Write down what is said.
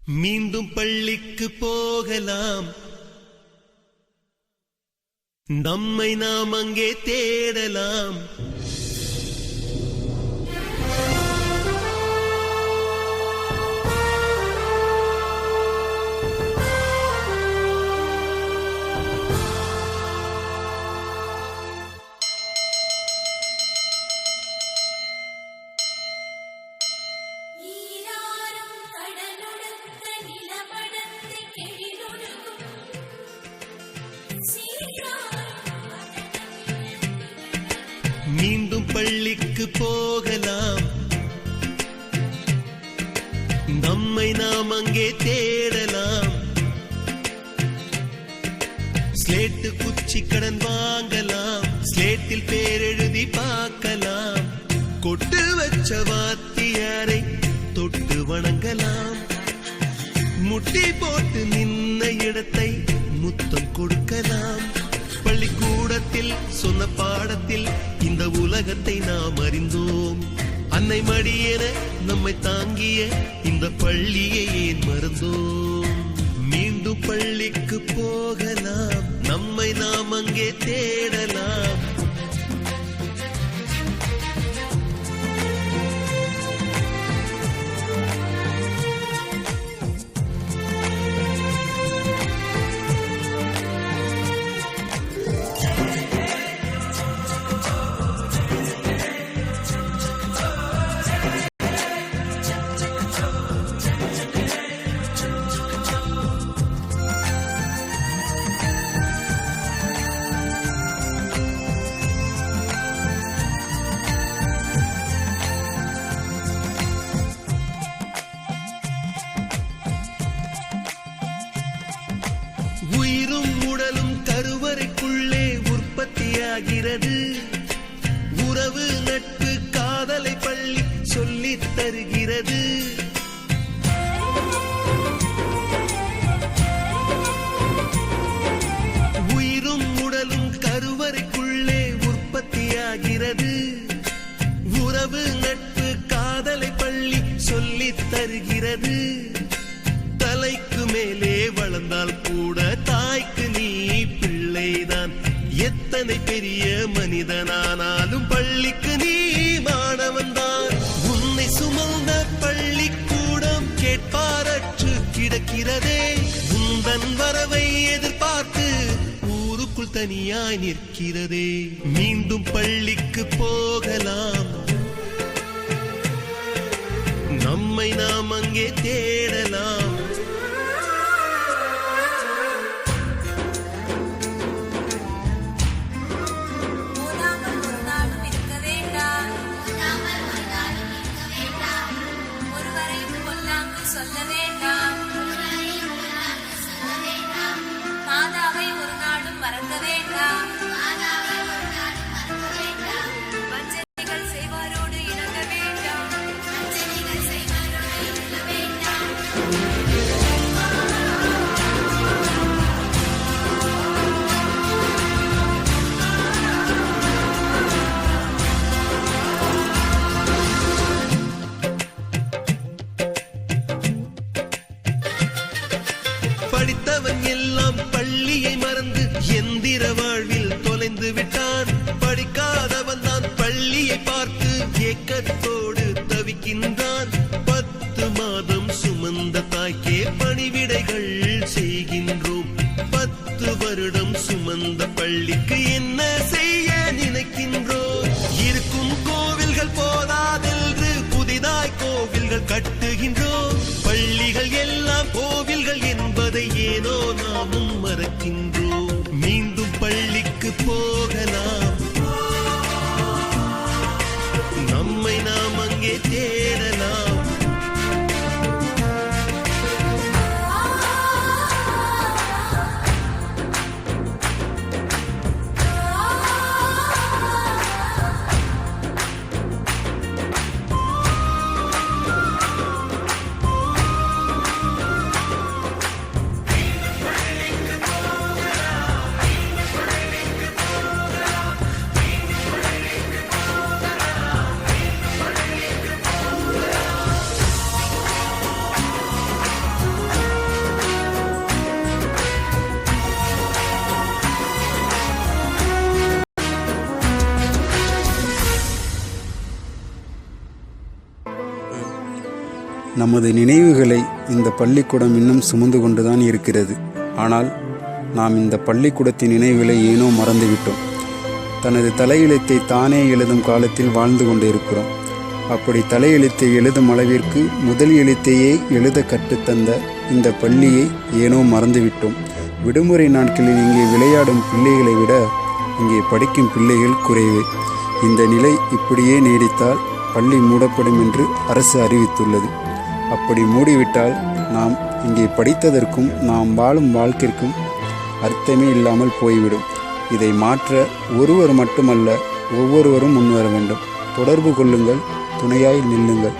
மீண்டும் பள்ளிக்கு போகலாம், நம்மை நாம் அங்கே தேடலாம். மீண்டும் பள்ளிக்கு போகலாம், நம்மை நாம் அங்கே தேடலாம். ஸ்லேட்டு குச்சி கடன் வாங்கலாம், ஸ்லேட்டில் பேர் எழுதி பார்க்கலாம். கொட்டு வச்ச வாத்தியாரை தொட்டு வணங்கலாம், முட்டி போட்டு நின்ன இடத்தை முத்தம் கொடுக்கலாம். பள்ளிக்கூடத்தில் சொன்ன பாடத்தில் இந்த உலகத்தை நாம் அறிந்தோம். அன்னை மடியென நம்மை தாங்கிய இந்த பள்ளியை ஏன் மறந்தோம்? மீண்டும் பள்ளிக்கு போகலாம், நம்மை நாம் அங்கே தேடலாம். உயிரும் உடலும் கருவறைக்குள்ளே உற்பத்தியாகிறது. உறவு நட்பு காதலை பள்ளி சொல்லித் தருகிறது. உயிரும் உடலும் கருவறைக்குள்ளே உற்பத்தியாகிறது. உறவு நட்பு காதலை பள்ளி சொல்லித் தருகிறது. தலைக்கு மேலே வளர்ந்தால் கூட தாய்க்கு நீ பிள்ளைதான். எத்தனை பெரிய மனிதனானாலும் பள்ளிக்கு நீ மாணவன்தான். உன்னை சுமந்த பள்ளிக்கூடம் கேட்பாரற்று கிடக்கிறதே. உந்தன் வரவை எதிர்பார்த்து ஊருக்குள் தனியாய் நிற்கிறதே. மீண்டும் பள்ளிக்கு போகலாம், நம்மை நாம் அங்கே தேடலாம். சொல்ல வேண்டாம், மாதாவை ஒரு நாளும் மறக்க வேண்டாம். வஞ்சனைகள் செய்வாரோடு இணங்க வேண்டாம். படித்தவன் எல்லாம் பள்ளியை மறந்து எந்திர வாழ்வில் தொலைந்து விட்டான். படிக்காதவன் தான் பள்ளியை பார்த்து ஏக்கத்தோடு தவிக்கின்றான். 10 மாதம் சுமந்த தாய்க்கே பணிவிடைகள் செய்கின்றோம். 10 வருடம் சுமந்த பள்ளிக்கு என்ன செய்ய நினைக்கின்றோம்? இருக்கும் கோவில்கள் போதாதென்று புதிதாய் கோவில்கள் கட்டுகின்றோம். பள்ளிகள் எல்லாம் கோவில்கள் என்பதை ஏனோ நாமும் மறக்கின்றோம். மீண்டும் பள்ளிக்கு போகலாம், நம்மை நாம் அங்கே தேடலாம். நமது நினைவுகளை இந்த பள்ளிக்கூடம் இன்னும் சுமந்து கொண்டுதான் இருக்கிறது. ஆனால் நாம் இந்த பள்ளிக்கூடத்தின் நினைவுகளை ஏனோ மறந்துவிட்டோம். தனது தலையெழுத்தை தானே எழுதும் காலத்தில் வாழ்ந்து கொண்டு இருக்கிறோம். அப்படி தலையெழுத்தை எழுதும் அளவிற்கு முதல் எழுத்தையே எழுத கற்றுத்தந்த இந்த பள்ளியை ஏனோ மறந்துவிட்டோம். விடுமுறை நாட்களில் இங்கே விளையாடும் பிள்ளைகளை விட இங்கே படிக்கும் பிள்ளைகள் குறைவே. இந்த நிலை இப்படியே நீடித்தால் பள்ளி மூடப்படும் என்று அரசு அறிவித்துள்ளது. அப்படி மூடிவிட்டால் நாம் இங்கே படித்ததற்கும் நாம் வாழும் வாழ்க்கைக்கும் அர்த்தமே இல்லாமல் போய்விடும். இதை மாற்ற ஒருவர் மட்டுமல்ல, ஒவ்வொருவரும் முன்வர வேண்டும். தொடர்பு கொள்ளுங்கள், துணையாய் நில்லுங்கள்.